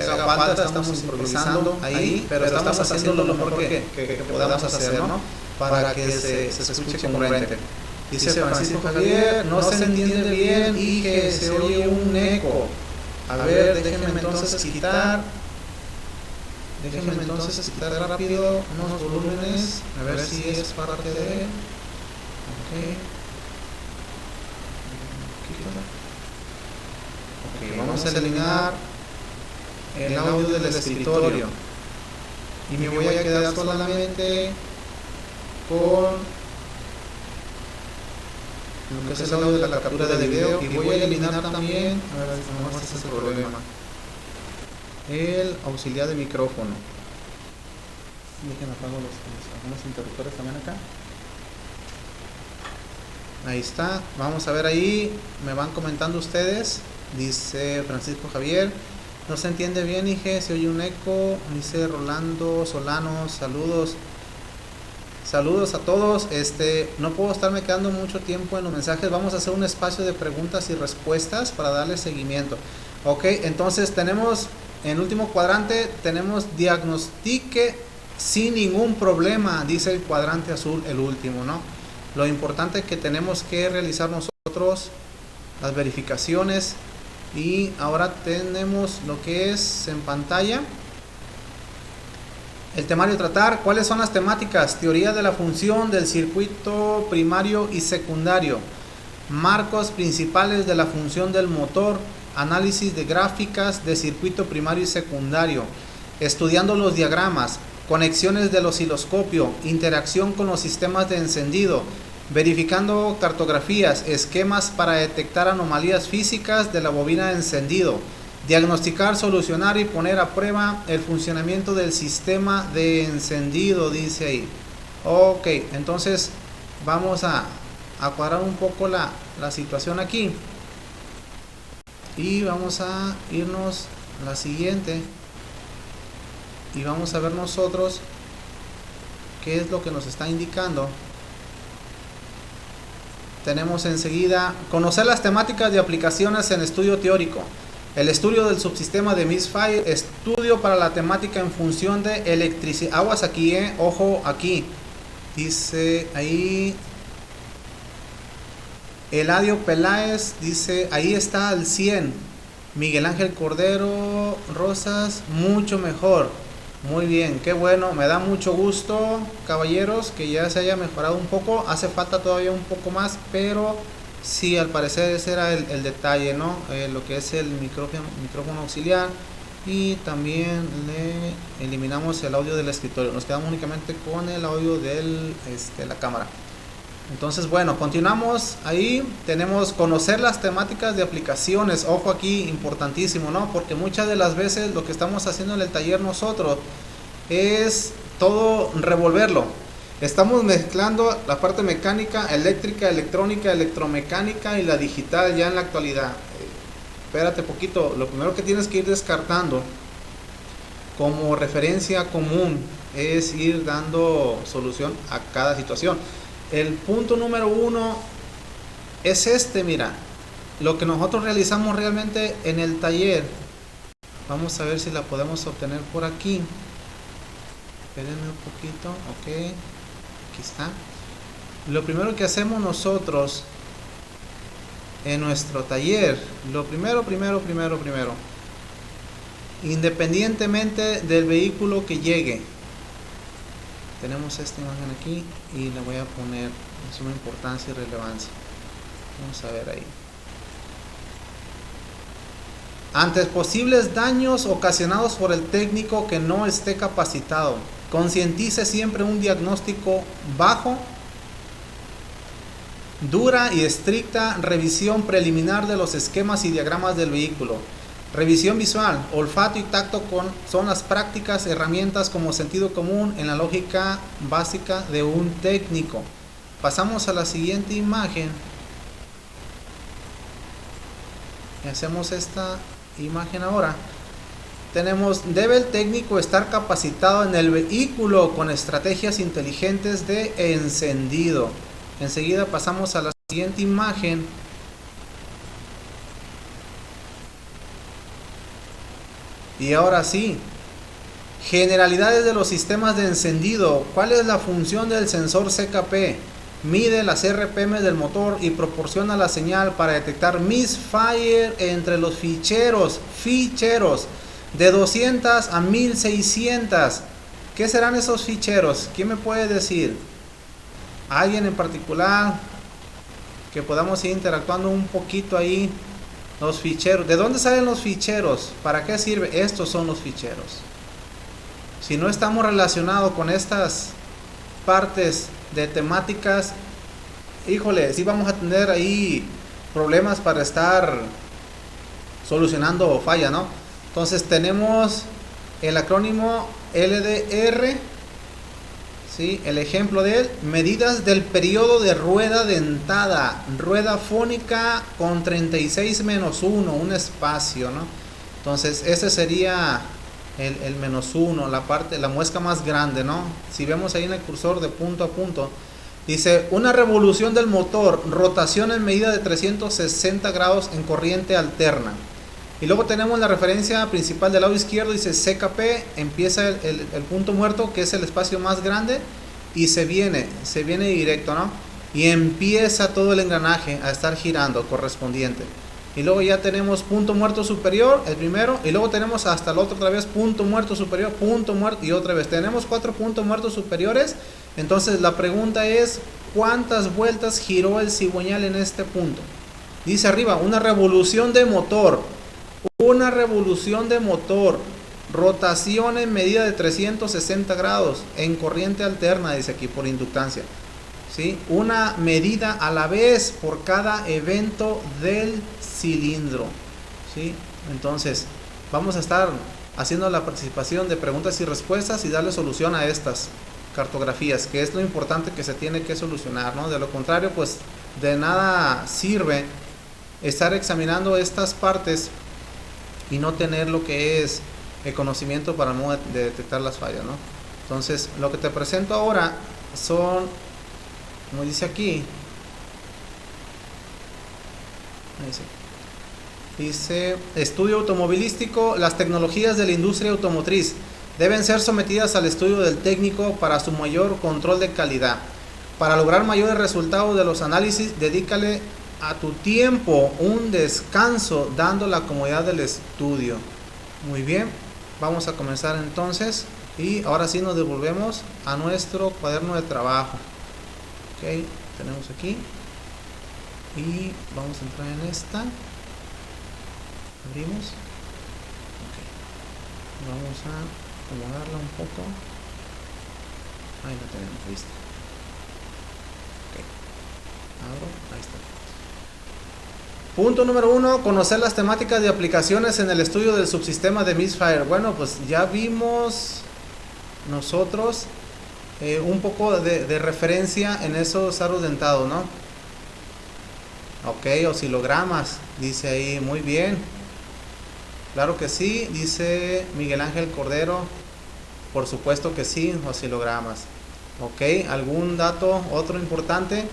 se haga falta, estamos improvisando ahí, pero estamos haciendo lo mejor que podamos hacer, ¿no? Para que se escuche congruente. Dice Francisco Javier, no se entiende bien y que se oye un eco. A ver, déjenme entonces quitar rápido unos volúmenes, a ver si es parte de... Ok, vamos a eliminar el audio del escritorio y me voy a quedar solamente con lo que es el audio de la captura de video, y voy a eliminar también, a ver, no, este es el problema, el auxiliar de micrófono. Dejen apago algunos interruptores también acá. Ahí está, vamos a ver ahí, me van comentando ustedes. Dice Francisco Javier, no se entiende bien, dije, se oye un eco. Dice Rolando Solano, saludos. Saludos a todos. No puedo estarme quedando mucho tiempo en los mensajes. Vamos a hacer un espacio de preguntas y respuestas para darle seguimiento. Ok, entonces tenemos en último cuadrante, tenemos diagnostique sin ningún problema, dice el cuadrante azul, el último, ¿no? Lo importante es que tenemos que realizar nosotros las verificaciones. Y ahora tenemos lo que es en pantalla el temario a tratar. ¿Cuáles son las temáticas? Teoría de la función del circuito primario y secundario, marcos principales de la función del motor, análisis de gráficas de circuito primario y secundario, estudiando los diagramas, conexiones del osciloscopio, interacción con los sistemas de encendido, verificando cartografías, esquemas para detectar anomalías físicas de la bobina de encendido, diagnosticar, solucionar y poner a prueba el funcionamiento del sistema de encendido, dice ahí. Ok, entonces vamos a cuadrar un poco la situación aquí y vamos a irnos a la siguiente y vamos a ver nosotros qué es lo que nos está indicando. Tenemos enseguida conocer las temáticas de aplicaciones en estudio teórico, el estudio del subsistema de Misfire, estudio para la temática en función de electricidad. Aguas aquí, ojo aquí. Dice ahí Eladio Peláez, dice ahí está al 100. Miguel Ángel Cordero Rosas, mucho mejor. Muy bien, qué bueno, me da mucho gusto, caballeros, que ya se haya mejorado un poco. Hace falta todavía un poco más, pero sí, al parecer ese era el detalle, ¿no? Lo que es el micrófono auxiliar, y también le eliminamos el audio del escritorio. Nos quedamos únicamente con el audio de la cámara. Entonces, bueno, continuamos ahí. Tenemos conocer las temáticas de aplicaciones. Ojo aquí, importantísimo, ¿no? Porque muchas de las veces lo que estamos haciendo en el taller nosotros es todo revolverlo. Estamos mezclando la parte mecánica, eléctrica, electrónica, electromecánica y la digital ya en la actualidad. Espérate poquito. Lo primero que tienes que ir descartando como referencia común es ir dando solución a cada situación. El punto número 1 es mira, lo que nosotros realizamos realmente en el taller. Vamos a ver si la podemos obtener por aquí. Espérenme un poquito, ok, aquí está. Lo primero que hacemos nosotros en nuestro taller, lo primero, independientemente del vehículo que llegue, tenemos esta imagen aquí y la voy a poner en suma importancia y relevancia. Vamos a ver ahí. Ante posibles daños ocasionados por el técnico que no esté capacitado, concientice siempre un diagnóstico bajo, dura y estricta revisión preliminar de los esquemas y diagramas del vehículo. Revisión visual, olfato y tacto son las prácticas herramientas como sentido común en la lógica básica de un técnico. Pasamos a la siguiente imagen y hacemos esta imagen ahora. Tenemos, debe el técnico estar capacitado en el vehículo con estrategias inteligentes de encendido. Enseguida pasamos a la siguiente imagen. Y ahora sí, generalidades de los sistemas de encendido. ¿Cuál es la función del sensor CKP? Mide las RPM del motor y proporciona la señal para detectar misfire entre los ficheros de 200 a 1600. ¿Qué serán esos ficheros? ¿Quién me puede decir? ¿Alguien en particular que podamos ir interactuando un poquito ahí? Los ficheros. ¿De dónde salen los ficheros? ¿Para qué sirve? Estos son los ficheros. Si no estamos relacionados con estas partes de temáticas, híjole, sí vamos a tener ahí problemas para estar solucionando falla, ¿no? Entonces tenemos el acrónimo LDR, ¿sí? El ejemplo de él: medidas del periodo de rueda dentada, rueda fónica con 36-1, un espacio, ¿no? Entonces ese sería el -1, la parte, la muesca más grande, ¿no? Si vemos ahí en el cursor de punto a punto, dice una revolución del motor, rotación en medida de 360 grados en corriente alterna. Y luego tenemos la referencia principal del lado izquierdo, dice CKP, empieza el punto muerto, que es el espacio más grande, y se viene directo, ¿no? Y empieza todo el engranaje a estar girando correspondiente. Y luego ya tenemos punto muerto superior, el primero, y luego tenemos hasta el otro otra vez, punto muerto superior, punto muerto, y otra vez. Tenemos 4 puntos muertos superiores. Entonces la pregunta es, ¿cuántas vueltas giró el cigüeñal en este punto? Dice arriba, una revolución de motor, rotación en medida de 360 grados, en corriente alterna, dice aquí, por inductancia. ¿Sí? Una medida a la vez por cada evento del cilindro, ¿sí? Entonces vamos a estar haciendo la participación de preguntas y respuestas y darle solución a estas cartografías, que es lo importante que se tiene que solucionar, ¿no? De lo contrario, pues de nada sirve estar examinando estas partes y no tener lo que es el conocimiento para no detectar las fallas, ¿no? Entonces lo que te presento ahora son, como dice aquí, dice estudio automovilístico. Las tecnologías de la industria automotriz deben ser sometidas al estudio del técnico para su mayor control de calidad. Para lograr mayores resultados de los análisis, dedícale a tu tiempo un descanso, dando la comodidad del estudio. Muy bien, vamos a comenzar entonces, y ahora sí nos devolvemos a nuestro cuaderno de trabajo. Ok, tenemos aquí y vamos a entrar en esta, abrimos, ok, vamos a acomodarla un poco, ahí la tenemos lista, ok, abro, ahí está. Punto número 1, conocer las temáticas de aplicaciones en el estudio del subsistema de misfire. Bueno, pues ya vimos nosotros un poco de referencia en esos aros dentados, ¿no? Ok, oscilogramas, dice ahí, muy bien. Claro que sí, dice Miguel Ángel Cordero, por supuesto que sí, oscilogramas. Ok, ¿algún dato otro importante?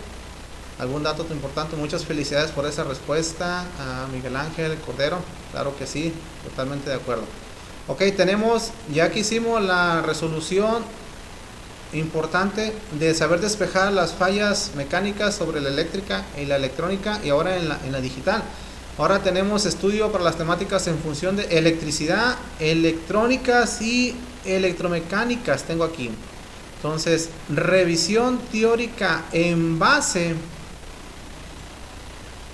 Muchas felicidades por esa respuesta a Miguel Ángel Cordero. Claro que sí, totalmente de acuerdo. Ok, tenemos, ya que hicimos la resolución importante de saber despejar las fallas mecánicas sobre la eléctrica y la electrónica, y ahora en la digital. Ahora tenemos estudio para las temáticas en función de electricidad, electrónicas y electromecánicas. Tengo aquí. Entonces, revisión teórica en base,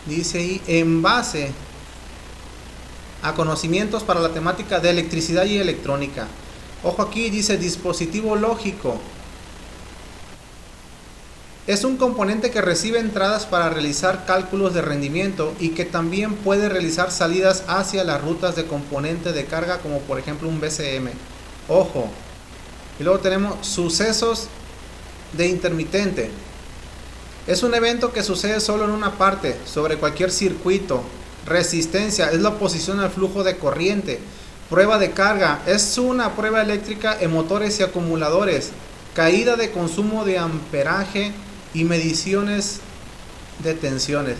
dice ahí, en base a conocimientos para la temática de electricidad y electrónica. Ojo aquí, dice dispositivo lógico. Es un componente que recibe entradas para realizar cálculos de rendimiento y que también puede realizar salidas hacia las rutas de componente de carga, como por ejemplo un BCM. Ojo. Y luego tenemos sucesos de intermitente. Es un evento que sucede solo en una parte, sobre cualquier circuito. Resistencia es la oposición al flujo de corriente. Prueba de carga es una prueba eléctrica en motores y acumuladores. Caída de consumo de amperaje y mediciones de tensiones.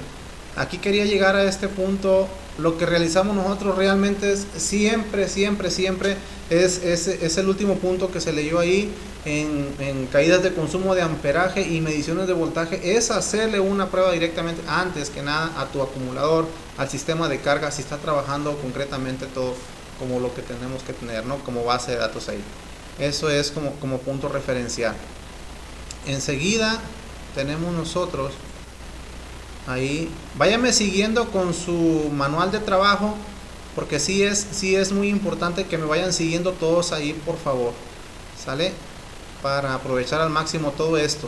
Aquí quería llegar a este punto lo que realizamos nosotros realmente es siempre es el último punto que se leyó ahí en caídas de consumo de amperaje y mediciones de voltaje, es hacerle una prueba directamente antes que nada a tu acumulador, al sistema de carga, si está trabajando concretamente todo como lo que tenemos que tener, ¿no? Como base de datos ahí. Eso es como punto referencial. Enseguida tenemos nosotros ahí, váyame siguiendo con su manual de trabajo, porque sí es muy importante que me vayan siguiendo todos ahí, por favor, ¿sale? Para aprovechar al máximo todo esto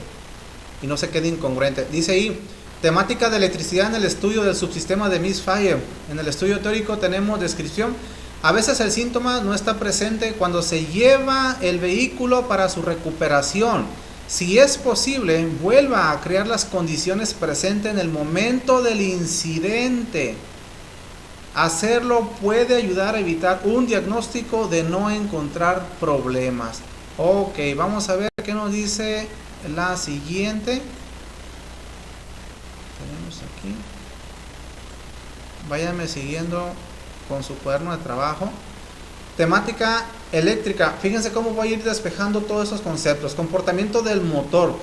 y no se quede incongruente. Dice ahí, temática de electricidad en el estudio del subsistema de Misfire. En el estudio teórico tenemos descripción. A veces el síntoma no está presente cuando se lleva el vehículo para su recuperación. Si es posible, vuelva a crear las condiciones presentes en el momento del incidente. Hacerlo puede ayudar a evitar un diagnóstico de no encontrar problemas. Ok, vamos a ver qué nos dice la siguiente. Tenemos aquí. Váyame siguiendo con su cuaderno de trabajo. Temática eléctrica. Fíjense cómo voy a ir despejando todos esos conceptos. Comportamiento del motor.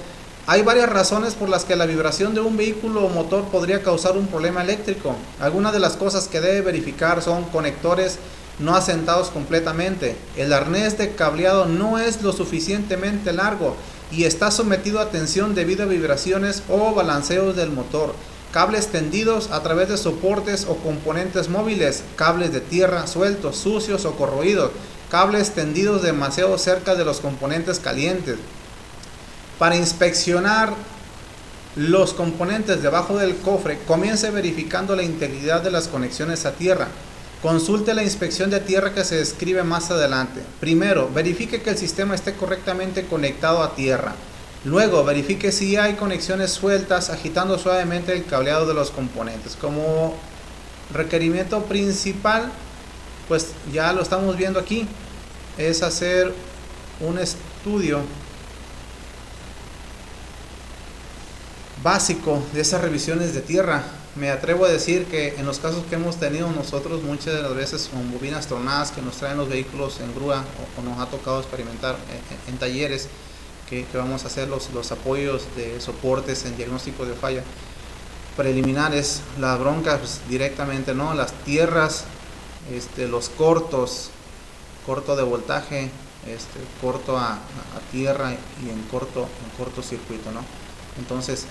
Hay varias razones por las que la vibración de un vehículo o motor podría causar un problema eléctrico. Algunas de las cosas que debe verificar son conectores no asentados completamente. El arnés de cableado no es lo suficientemente largo y está sometido a tensión debido a vibraciones o balanceos del motor. Cables tendidos a través de soportes o componentes móviles, cables de tierra sueltos, sucios o corroídos, cables tendidos demasiado cerca de los componentes calientes. Para inspeccionar los componentes debajo del cofre, comience verificando la integridad de las conexiones a tierra. Consulte la inspección de tierra que se describe más adelante. Primero, verifique que el sistema esté correctamente conectado a tierra. Luego, verifique si hay conexiones sueltas, agitando suavemente el cableado de los componentes. Como requerimiento principal, pues ya lo estamos viendo aquí, es hacer un estudio básico de esas revisiones de tierra. Me atrevo a decir que en los casos que hemos tenido nosotros, muchas de las veces con bobinas tronadas que nos traen los vehículos en grúa o nos ha tocado experimentar en talleres, que vamos a hacer los apoyos de soportes en diagnóstico de falla preliminares, las broncas pues, directamente, ¿no? Las tierras, los corto de voltaje, corto a tierra y en cortocircuito, ¿no? Entonces,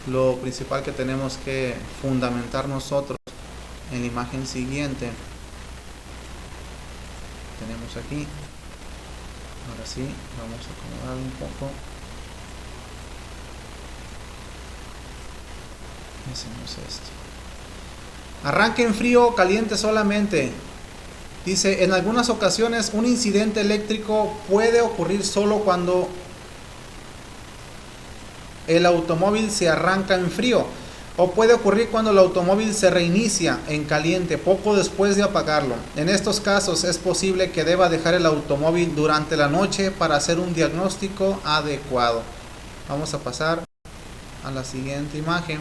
lo principal que tenemos que fundamentar nosotros en la imagen siguiente, tenemos aquí. Ahora sí, vamos a acomodar un poco. Hacemos esto. Arranque en frío o caliente solamente. Dice, en algunas ocasiones un incidente eléctrico puede ocurrir solo cuando el automóvil se arranca en frío, o puede ocurrir cuando el automóvil se reinicia en caliente poco después de apagarlo. En estos casos es posible que deba dejar el automóvil durante la noche para hacer un diagnóstico adecuado. Vamos a pasar a la siguiente imagen.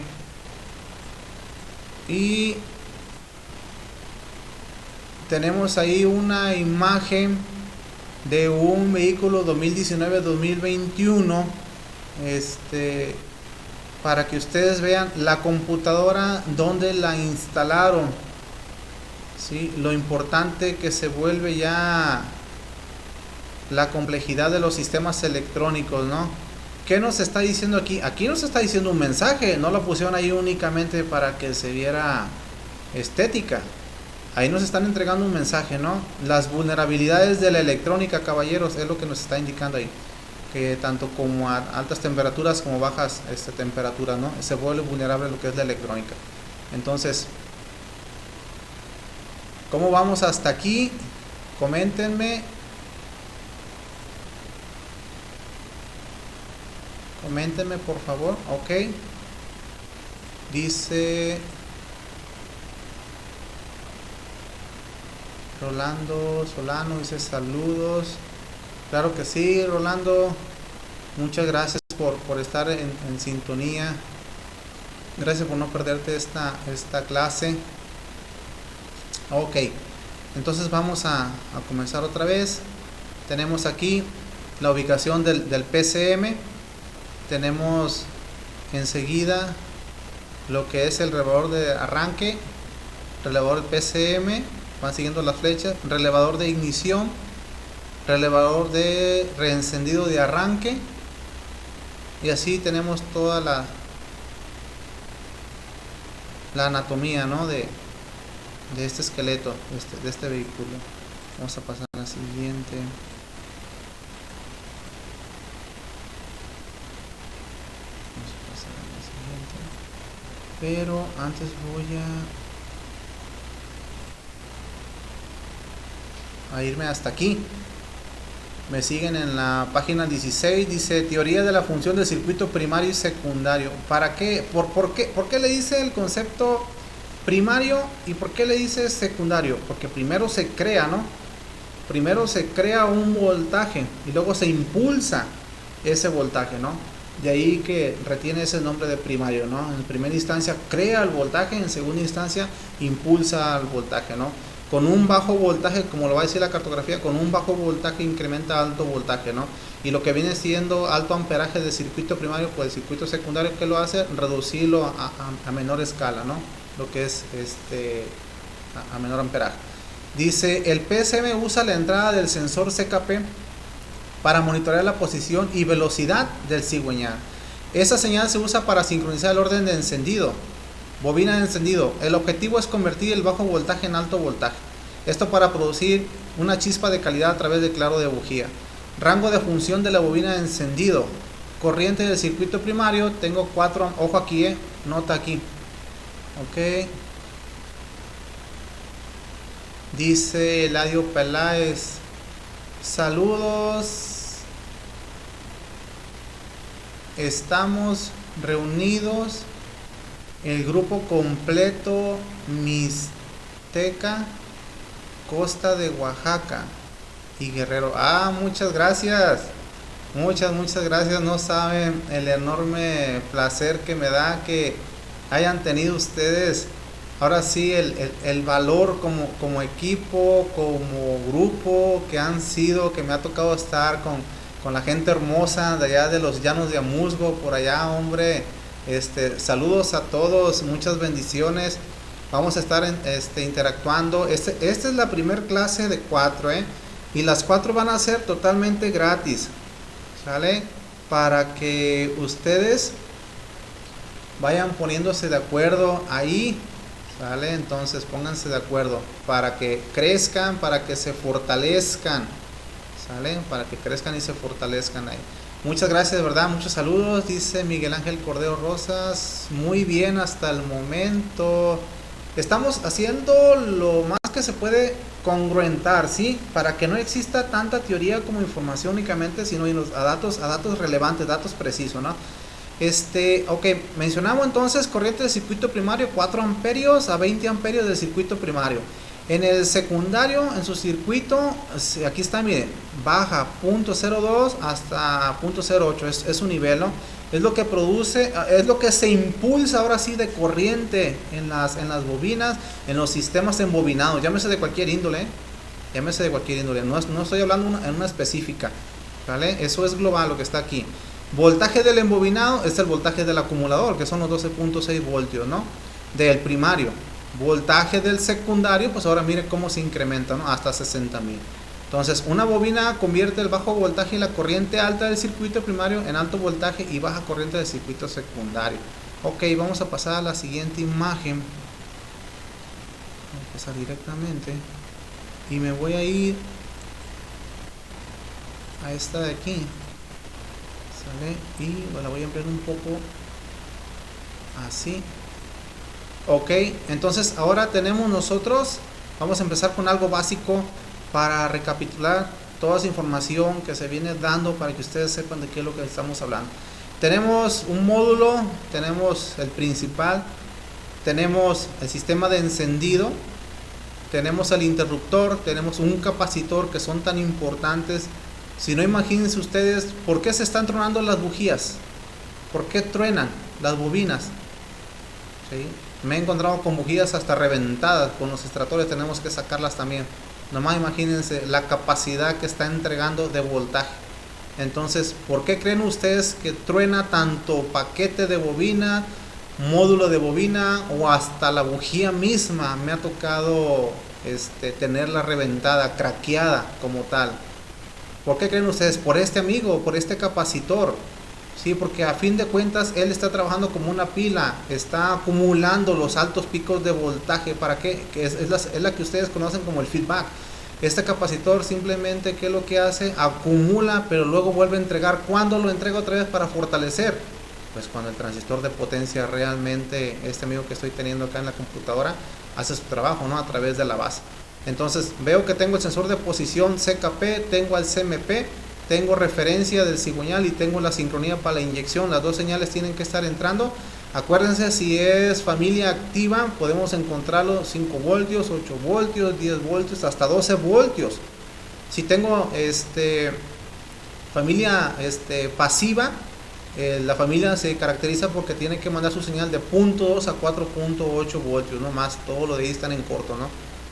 Y tenemos ahí una imagen de un vehículo 2019-2021. Para que ustedes vean la computadora donde la instalaron, ¿sí? Lo importante que se vuelve ya la complejidad de los sistemas electrónicos, ¿no? ¿Qué nos está diciendo aquí? Aquí nos está diciendo un mensaje, no lo pusieron ahí únicamente para que se viera estética. Ahí nos están entregando un mensaje, ¿no? Las vulnerabilidades de la electrónica, caballeros, es lo que nos está indicando ahí. Que tanto como a altas temperaturas como bajas temperaturas, ¿no? Se vuelve vulnerable lo que es la electrónica. Entonces, ¿cómo vamos hasta aquí? Coméntenme. Coméntenme por favor. Ok. Dice Rolando Solano, dice saludos. Claro que sí, Rolando. Muchas gracias por estar en sintonía. Gracias por no perderte esta clase. Ok, entonces vamos a comenzar otra vez. Tenemos aquí la ubicación del PCM. Tenemos enseguida lo que es el relevador de arranque, relevador del PCM, van siguiendo las flechas, relevador de ignición, relevador de reencendido de arranque, y así tenemos toda la anatomía, ¿no?, de este esqueleto, de este vehículo. Vamos a pasar a la siguiente. Pero antes voy a irme hasta aquí. Me siguen en la página 16, dice teoría de la función del circuito primario y secundario. ¿Para qué? ¿Por qué le dice el concepto primario y por qué le dice secundario? Porque primero se crea, ¿no? Primero se crea un voltaje y luego se impulsa ese voltaje, ¿no? De ahí que retiene ese nombre de primario, ¿no? En primera instancia crea el voltaje, en segunda instancia impulsa el voltaje, ¿no? Con un bajo voltaje, como lo va a decir la cartografía, con un bajo voltaje incrementa alto voltaje, ¿no? Y lo que viene siendo alto amperaje del circuito primario, pues el circuito secundario, ¿qué lo hace? Reducirlo a menor escala, ¿no? Lo que es a menor amperaje. Dice, el PSM usa la entrada del sensor CKP para monitorear la posición y velocidad del cigüeñal. Esa señal se usa para sincronizar el orden de encendido. Bobina de encendido. El objetivo es convertir el bajo voltaje en alto voltaje. Esto para producir una chispa de calidad a través del claro de bujía. Rango de función de la bobina de encendido. Corriente del circuito primario. Tengo 4. Ojo aquí, nota aquí. Ok. Dice Eladio Peláez. Saludos. Estamos reunidos. El grupo completo Mixteca, Costa de Oaxaca y Guerrero. Muchas gracias. Muchas gracias. No saben el enorme placer que me da que hayan tenido ustedes ahora sí el valor como equipo, como grupo que han sido, que me ha tocado estar con la gente hermosa de allá de los llanos de Amusgo, por allá, hombre. Saludos a todos, muchas bendiciones. Vamos a estar interactuando. Esta es la primera clase de 4, y las 4 van a ser totalmente gratis, ¿sale? Para que ustedes vayan poniéndose de acuerdo ahí, ¿sale? Entonces pónganse de acuerdo para que crezcan, para que se fortalezcan, ¿sale? Para que crezcan y se fortalezcan ahí. Muchas gracias, de verdad, muchos saludos, dice Miguel Ángel Cordero Rosas. Muy bien hasta el momento. Estamos haciendo lo más que se puede congruentar, ¿sí? Para que no exista tanta teoría como información únicamente, sino a datos relevantes, datos precisos, ¿no? Ok, mencionamos entonces corriente del circuito primario, 4 amperios a 20 amperios del circuito primario. En el secundario, en su circuito, aquí está, miren, baja 0.02 hasta 0.08, es su nivel, ¿no? Es lo que produce, es lo que se impulsa ahora sí de corriente en las bobinas, en los sistemas embobinados, llámese de cualquier índole, no estoy hablando en una específica, ¿vale? Eso es global lo que está aquí. Voltaje del embobinado es el voltaje del acumulador, que son los 12.6 voltios, ¿no? Del primario. Voltaje del secundario, pues ahora mire cómo se incrementa, ¿no? Hasta 60.000. Entonces, una bobina convierte el bajo voltaje y la corriente alta del circuito primario en alto voltaje y baja corriente del circuito secundario. Ok, vamos a pasar a la siguiente imagen. Voy a pasar directamente. Y me voy a ir a esta de aquí. ¿Sale? Y la voy a ampliar un poco así. Ok, entonces ahora tenemos nosotros, vamos a empezar con algo básico para recapitular toda esa información que se viene dando para que ustedes sepan de qué es lo que estamos hablando. Tenemos un módulo, tenemos el principal, tenemos el sistema de encendido, tenemos el interruptor, tenemos un capacitor, que son tan importantes. Si no, imagínense ustedes por qué se están tronando las bujías, por qué truenan las bobinas, ¿sí? Me he encontrado con bujías hasta reventadas. Con los extractores tenemos que sacarlas también. Nomás imagínense la capacidad que está entregando de voltaje. Entonces, ¿por qué creen ustedes que truena tanto paquete de bobina, módulo de bobina o hasta la bujía misma? Me ha tocado tenerla reventada, craqueada como tal. ¿Por qué creen ustedes? Por este amigo, por este capacitor. Sí, porque a fin de cuentas él está trabajando como una pila, está acumulando los altos picos de voltaje. ¿Para qué? Que es la que ustedes conocen como el feedback. Este capacitor simplemente, ¿qué es lo que hace? Acumula, pero luego vuelve a entregar. ¿Cuándo lo entrega otra vez para fortalecer? Pues cuando el transistor de potencia realmente, este amigo que estoy teniendo acá en la computadora, hace su trabajo, ¿no? A través de la base. Entonces veo que tengo el sensor de posición CKP, tengo al CMP, tengo referencia del cigüeñal y tengo la sincronía para la inyección. Las dos señales tienen que estar entrando. Acuérdense, si es familia activa, podemos encontrarlo 5 voltios, 8 voltios, 10 voltios, hasta 12 voltios. Si tengo familia pasiva, la familia se caracteriza porque tiene que mandar su señal de 0.2 a 4.8 voltios, no más. Todo lo de ahí están en corto, ¿no?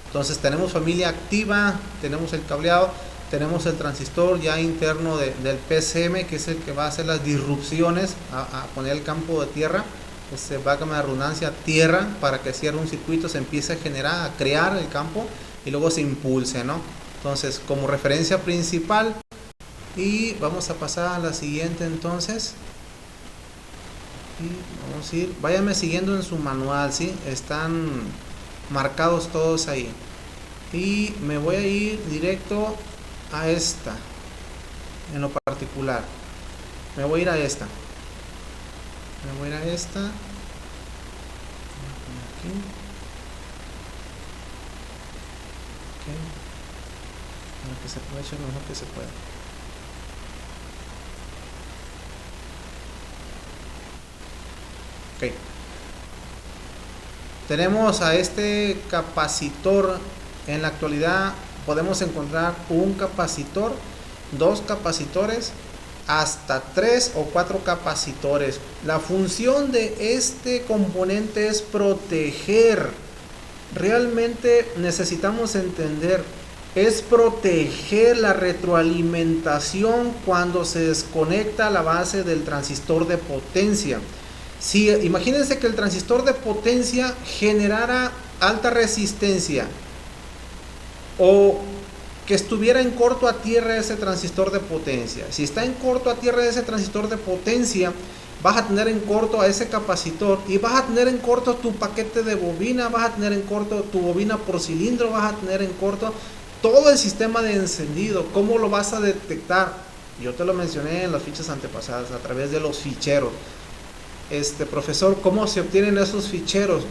Entonces tenemos familia activa, tenemos el cableado, tenemos el transistor ya interno del PCM, que es el que va a hacer las disrupciones, a poner el campo de tierra, válgame la redundancia, tierra, para que cierre un circuito, se empiece a generar, a crear el campo y luego se impulse, ¿no? Entonces, como referencia principal, y vamos a pasar a la siguiente entonces. Y vamos a ir, váyame siguiendo en su manual, ¿sí? Están marcados todos ahí. Y me voy a ir directo a esta, en lo particular. Me voy a ir a esta. Me voy a ir a esta. Aquí. Ok. Lo que se puede echar lo mejor que se puede. Ok. Tenemos a este capacitor. En la actualidad podemos encontrar un capacitor, 2 capacitores, hasta 3 o 4 capacitores. La función de este componente es proteger. Realmente necesitamos entender, es proteger la retroalimentación cuando se desconecta la base del transistor de potencia. Si imagínense que el transistor de potencia generara alta resistencia, o que estuviera en corto a tierra ese transistor de potencia. Si está en corto a tierra ese transistor de potencia, vas a tener en corto a ese capacitor y vas a tener en corto tu paquete de bobina, vas a tener en corto tu bobina por cilindro, vas a tener en corto todo el sistema de encendido. ¿Cómo lo vas a detectar? Yo te lo mencioné en las fichas antepasadas, a través de los ficheros. Profesor, ¿cómo se obtienen esos ficheros?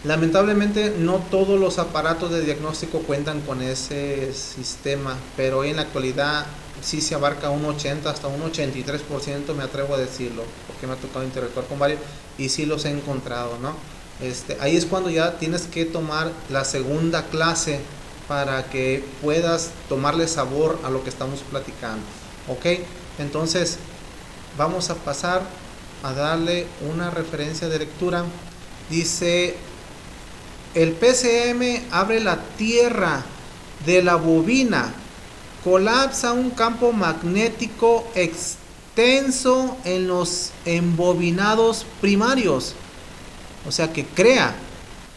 Lamentablemente no todos los aparatos de diagnóstico cuentan con ese sistema, pero hoy en la actualidad sí se abarca un 80 hasta un 83%, me atrevo a decirlo, porque me ha tocado interactuar con varios y sí los he encontrado, ¿no? Ahí es cuando ya tienes que tomar la segunda clase para que puedas tomarle sabor a lo que estamos platicando, ¿ok? Entonces vamos a pasar a darle una referencia de lectura. Dice: el PCM abre la tierra de la bobina, colapsa un campo magnético extenso en los embobinados primarios, o sea que crea,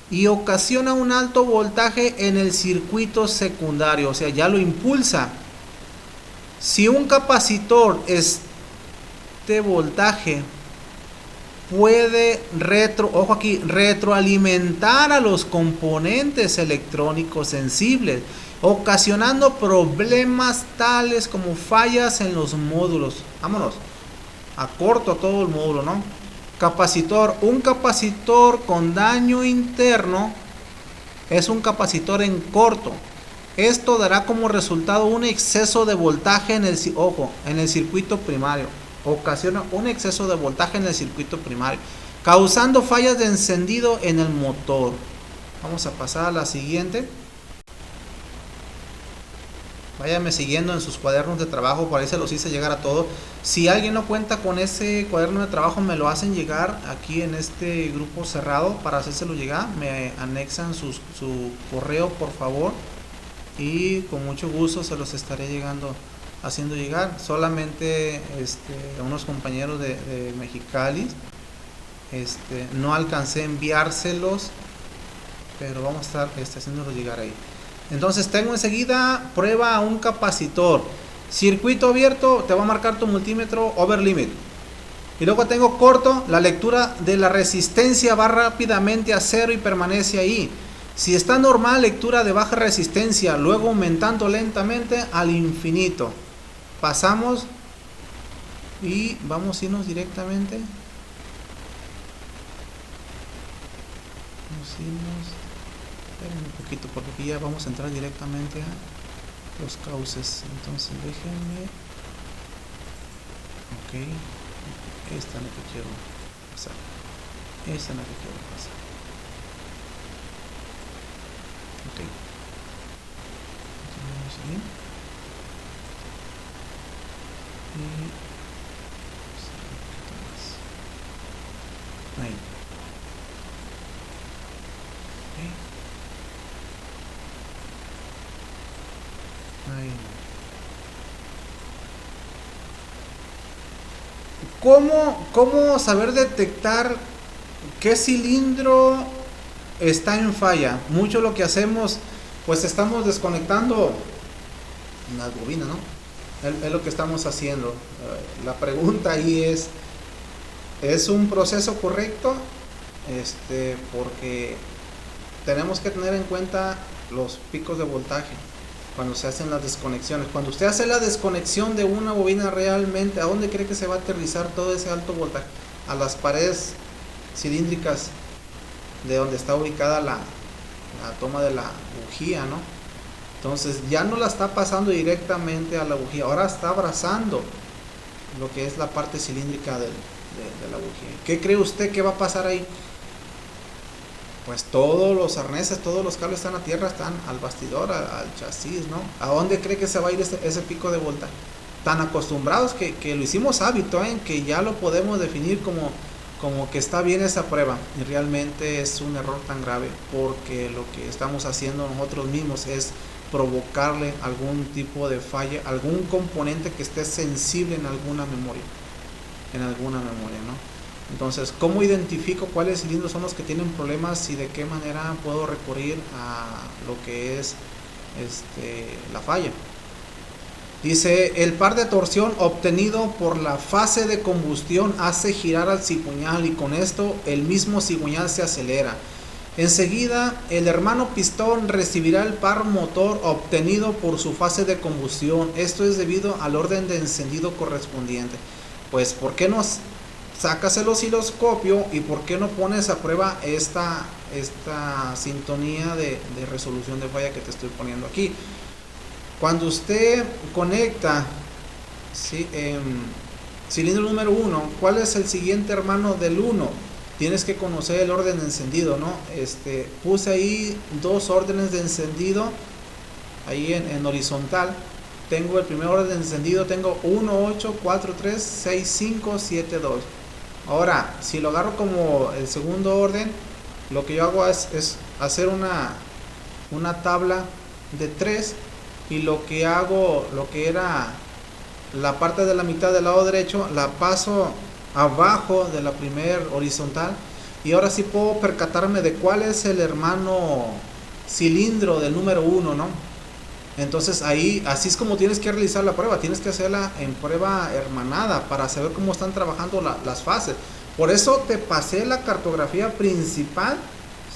y ocasiona un alto voltaje en el circuito secundario, o sea ya lo impulsa. Si un capacitor, este voltaje puede retroalimentar a los componentes electrónicos sensibles, ocasionando problemas tales como fallas en los módulos. Vámonos, a corto todo el módulo, ¿no? Capacitor, un capacitor con daño interno es un capacitor en corto. Esto dará como resultado un exceso de voltaje en el circuito primario. Ocasiona un exceso de voltaje en el circuito primario, causando fallas de encendido en el motor. Vamos a pasar a la siguiente. Váyame siguiendo en sus cuadernos de trabajo, por ahí se los hice llegar a todos. Si alguien no cuenta con ese cuaderno de trabajo, me lo hacen llegar aquí en este grupo cerrado para hacérselo llegar. Me anexan su correo, por favor, y con mucho gusto se los estaré haciendo llegar. Solamente unos compañeros de Mexicali, no alcancé a enviárselos, pero vamos a estar haciéndolos llegar ahí. Entonces tengo enseguida prueba a un capacitor, circuito abierto, te va a marcar tu multímetro over limit. Y luego tengo corto, la lectura de la resistencia va rápidamente a cero y permanece ahí. Si está normal, lectura de baja resistencia, luego aumentando lentamente al infinito. Pasamos y vamos a irnos directamente. Vamos a irnos. Esperen un poquito porque aquí ya vamos a entrar directamente a los cauces. Entonces déjenme. Ok. Esta es la que quiero pasar. Esta es la que quiero pasar. Ok. Continuamos ahí. Y un poquito más. Ahí. Ahí. ¿Cómo saber detectar qué cilindro está en falla? Mucho lo que hacemos, pues estamos desconectando las bobinas, ¿no? Es lo que estamos haciendo. La pregunta ahí ¿es un proceso correcto? Porque tenemos que tener en cuenta los picos de voltaje cuando se hacen las desconexiones. Cuando usted hace la desconexión de una bobina, realmente, ¿a dónde cree que se va a aterrizar todo ese alto voltaje? A las paredes cilíndricas de donde está ubicada la toma de la bujía, ¿no? Entonces ya no la está pasando directamente a la bujía, ahora está abrazando lo que es la parte cilíndrica de la bujía. ¿Qué cree usted que va a pasar ahí? Pues todos los arneses, todos los cables están a tierra, están al bastidor, al chasis, ¿no? ¿A dónde cree que se va a ir ese pico de voltaje? Tan acostumbrados que lo hicimos hábito, que ya lo podemos definir como que está bien esa prueba, y realmente es un error tan grave, porque lo que estamos haciendo nosotros mismos es provocarle algún tipo de falla, algún componente que esté sensible en alguna memoria, ¿no? Entonces, ¿cómo identifico cuáles cilindros son los que tienen problemas y de qué manera puedo recurrir a lo que es la falla? Dice, el par de torsión obtenido por la fase de combustión hace girar al cigüeñal y con esto el mismo cigüeñal se acelera. Enseguida, el hermano pistón recibirá el par motor obtenido por su fase de combustión. Esto es debido al orden de encendido correspondiente. Pues, ¿por qué no sacas el osciloscopio y por qué no pones a prueba esta sintonía de resolución de falla que te estoy poniendo aquí? Cuando usted conecta cilindro número 1, ¿cuál es el siguiente hermano del 1? Tienes que conocer el orden de encendido, ¿no? Puse ahí dos órdenes de encendido ahí en horizontal. Tengo el primer orden de encendido, tengo 1, 8, 4, 3, 6, 5, 7, 2. Ahora, si lo agarro como el segundo orden, lo que yo hago es hacer una tabla de 3, y lo que hago, lo que era la parte de la mitad del lado derecho, la paso abajo de la primer horizontal, y ahora sí puedo percatarme de cuál es el hermano cilindro del número 1, ¿no? Entonces ahí, así es como tienes que realizar la prueba, tienes que hacerla en prueba hermanada para saber cómo están trabajando las fases. Por eso te pasé la cartografía principal,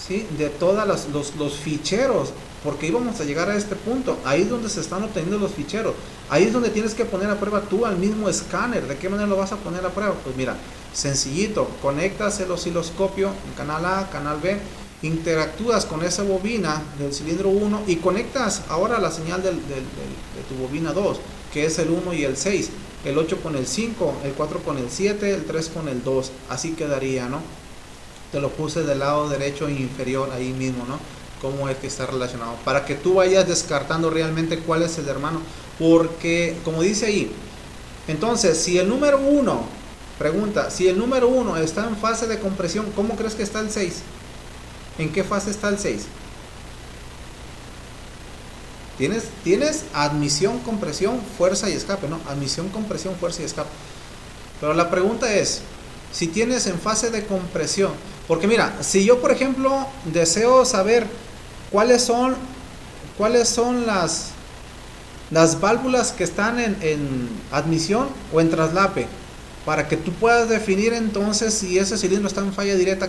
¿sí?, de todos los ficheros, porque íbamos a llegar a este punto. Ahí es donde se están obteniendo los ficheros, ahí es donde tienes que poner a prueba tú al mismo escáner. ¿De qué manera lo vas a poner a prueba? Pues mira, sencillito, conectas el osciloscopio en canal A, canal B, interactúas con esa bobina del cilindro 1 y conectas ahora la señal de tu bobina 2, que es el 1 y el 6, el 8 con el 5, el 4 con el 7, el 3 con el 2, así quedaría, ¿no? Te lo puse del lado derecho inferior ahí mismo, ¿no? cómo es que está relacionado, para que tú vayas descartando realmente cuál es el hermano, porque como dice ahí, entonces si el número uno, pregunta, si el número uno está en fase de compresión, ¿cómo crees que está el 6? ¿En qué fase está el 6? Tienes admisión, compresión, fuerza y escape, ¿no? Admisión, compresión, fuerza y escape. Pero la pregunta es, si tienes en fase de compresión, porque mira, si yo por ejemplo deseo saber cuáles son las válvulas que están en admisión o en traslape, para que tú puedas definir entonces si ese cilindro está en falla directa,